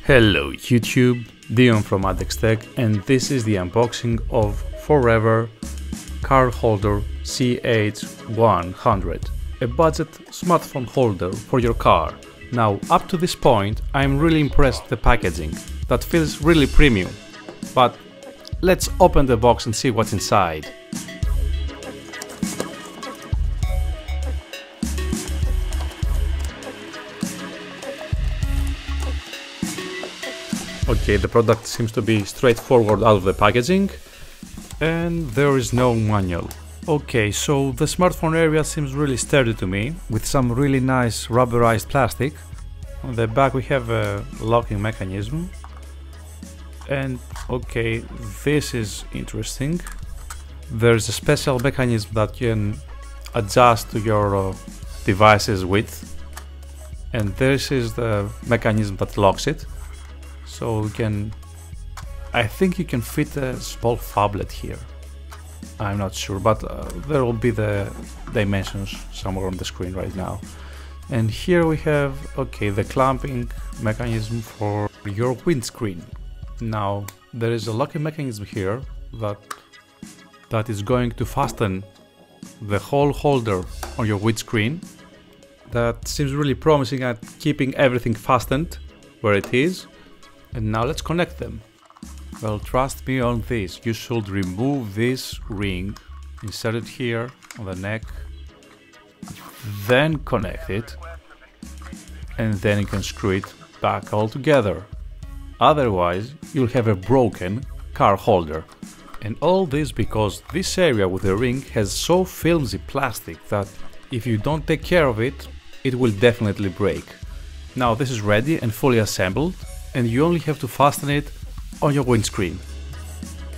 Hello YouTube, Dion from M.A.D Tech, and this is the unboxing of Forever Card Holder CH-100, a budget smartphone holder for your car. Now, up to this point, I'm really impressed with the packaging. That feels really premium. But let's open the box and see what's inside. Okay, the product seems to be straightforward out of the packaging, and there is no manual. Okay, so the smartphone area seems really sturdy to me, with some really nice rubberized plastic. On the back we have a locking mechanism, and okay, this is interesting. There's a special mechanism that you can adjust to your device's width, and this is the mechanism that locks it. So I think you can fit a small phablet here. I'm not sure, but there will be the dimensions somewhere on the screen right now. And here we have, okay, the clamping mechanism for your windscreen. Now, there is a locking mechanism here that is going to fasten the whole holder on your windscreen. That seems really promising at keeping everything fastened where it is. And now let's connect them. Well, trust me on this, you should remove this ring, insert it here on the neck, then connect it, and then you can screw it back all together. Otherwise, you'll have a broken car holder. And all this because this area with the ring has so flimsy plastic that if you don't take care of it, it will definitely break. Now this is ready and fully assembled, and you only have to fasten it on your windscreen.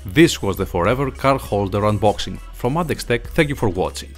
This was the Forever Card Holder unboxing from M.A.D Tech. Thank you for watching.